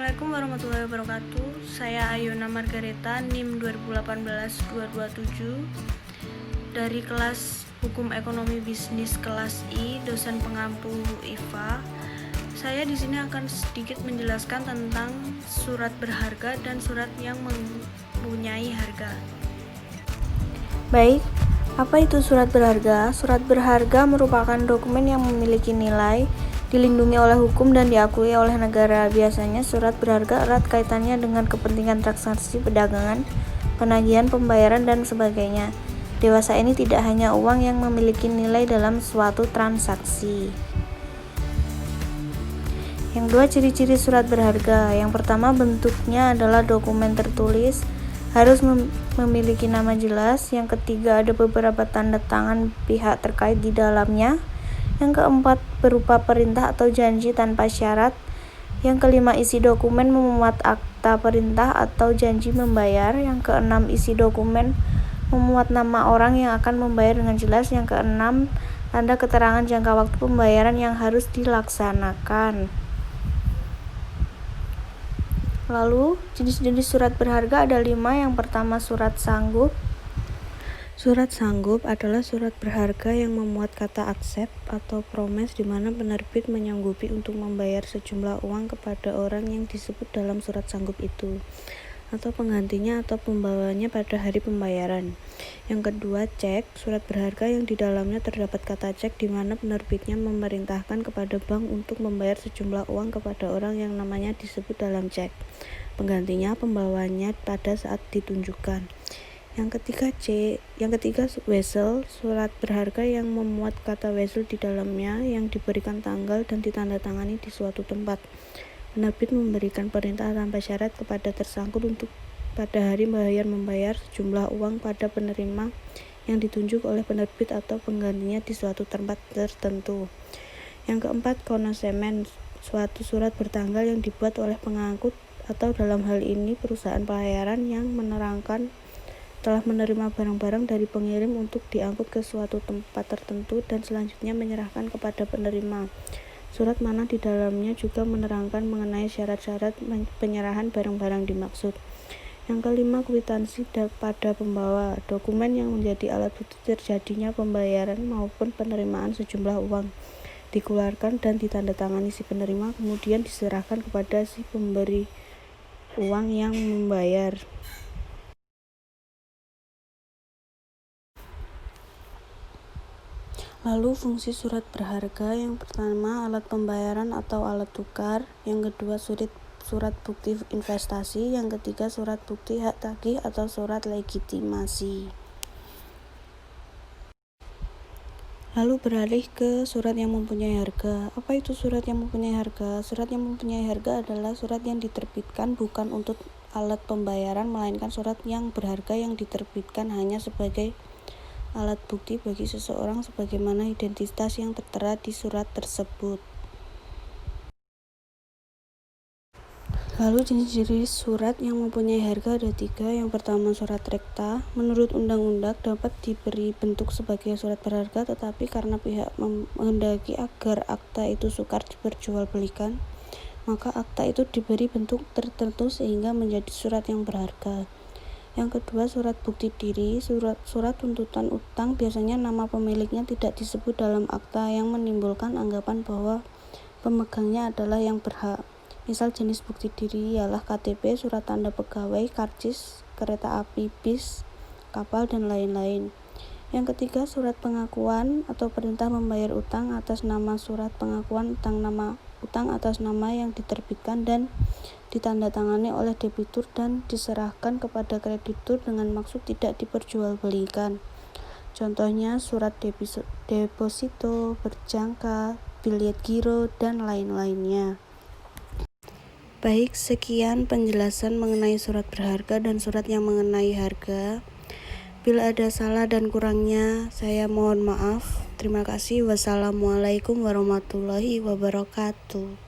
Assalamualaikum warahmatullahi wabarakatuh. Saya Ayuna Margareta, NIM 2018-227 dari kelas Hukum Ekonomi Bisnis kelas I, dosen pengampu IPA. Saya di sini akan sedikit menjelaskan tentang surat berharga dan surat yang mempunyai harga. Baik, apa itu surat berharga? Surat berharga merupakan dokumen yang memiliki nilai, dilindungi oleh hukum dan diakui oleh negara. Biasanya surat berharga erat kaitannya dengan kepentingan transaksi perdagangan, penagihan, pembayaran, dan sebagainya. Dewasa ini tidak hanya uang yang memiliki nilai dalam suatu transaksi. Yang dua ciri-ciri surat berharga. Yang pertama, bentuknya adalah dokumen tertulis, harus memiliki nama jelas. Yang ketiga, ada beberapa tanda tangan pihak terkait di dalamnya. Yang keempat, berupa perintah atau janji tanpa syarat. Yang kelima, isi dokumen memuat akta perintah atau janji membayar. Yang keenam, isi dokumen memuat nama orang yang akan membayar dengan jelas. Yang keenam, tanda keterangan jangka waktu pembayaran yang harus dilaksanakan. Lalu, jenis-jenis surat berharga ada 5. Yang pertama, surat sanggup. Surat sanggup adalah surat berharga yang memuat kata accept atau promise di mana penerbit menyanggupi untuk membayar sejumlah uang kepada orang yang disebut dalam surat sanggup itu, atau penggantinya atau pembawanya pada hari pembayaran. Yang kedua, cek. Surat berharga yang di dalamnya terdapat kata cek di mana penerbitnya memerintahkan kepada bank untuk membayar sejumlah uang kepada orang yang namanya disebut dalam cek. Penggantinya pembawanya pada saat ditunjukkan. Yang ketiga, wesel. Surat berharga yang memuat kata wesel di dalamnya yang diberikan tanggal dan ditandatangani di suatu tempat. Penerbit memberikan perintah tanpa syarat kepada tersangkut untuk pada hari membayar sejumlah uang pada penerima yang ditunjuk oleh penerbit atau penggantinya di suatu tempat tertentu. Yang keempat, konosemen. Suatu surat bertanggal yang dibuat oleh pengangkut atau dalam hal ini perusahaan pelayaran yang menerangkan telah menerima barang-barang dari pengirim untuk diangkut ke suatu tempat tertentu dan selanjutnya menyerahkan kepada penerima. Surat mana di dalamnya juga menerangkan mengenai syarat-syarat penyerahan barang-barang dimaksud. Yang kelima, kwitansi pada pembawa. Dokumen yang menjadi alat bukti terjadinya pembayaran maupun penerimaan sejumlah uang dikeluarkan dan ditandatangani si penerima, kemudian diserahkan kepada si pemberi uang yang membayar. Lalu fungsi surat berharga. Yang pertama, alat pembayaran atau alat tukar. Yang kedua, surat bukti investasi. Yang ketiga, surat bukti hak tagih atau surat legitimasi. Lalu beralih ke surat yang mempunyai harga. Apa itu surat yang mempunyai harga? Surat yang mempunyai harga adalah surat yang diterbitkan bukan untuk alat pembayaran, melainkan surat yang berharga yang diterbitkan hanya sebagai alat bukti bagi seseorang sebagaimana identitas yang tertera di surat tersebut. Lalu jenis-jenis surat yang mempunyai harga ada 3. Yang pertama, surat rekta. Menurut undang-undang dapat diberi bentuk sebagai surat berharga, tetapi karena pihak menghendaki agar akta itu sukar diperjualbelikan, maka akta itu diberi bentuk tertentu sehingga menjadi surat yang berharga. Yang kedua, surat bukti diri. Surat tuntutan utang biasanya nama pemiliknya tidak disebut dalam akta yang menimbulkan anggapan bahwa pemegangnya adalah yang berhak. Misal jenis bukti diri ialah KTP, surat tanda pegawai, karcis, kereta api, bis, kapal, dan lain-lain. Yang ketiga, surat pengakuan atau perintah membayar utang atas nama. Surat pengakuan utang atas nama yang diterbitkan dan ditandatangani oleh debitur dan diserahkan kepada kreditur dengan maksud tidak diperjualbelikan. Contohnya surat deposito, berjangka, bilet giro, dan lain-lainnya. Baik, sekian penjelasan mengenai surat berharga dan surat yang mengenai harga. Bila ada salah dan kurangnya, saya mohon maaf. Terima kasih. Wassalamualaikum warahmatullahi wabarakatuh.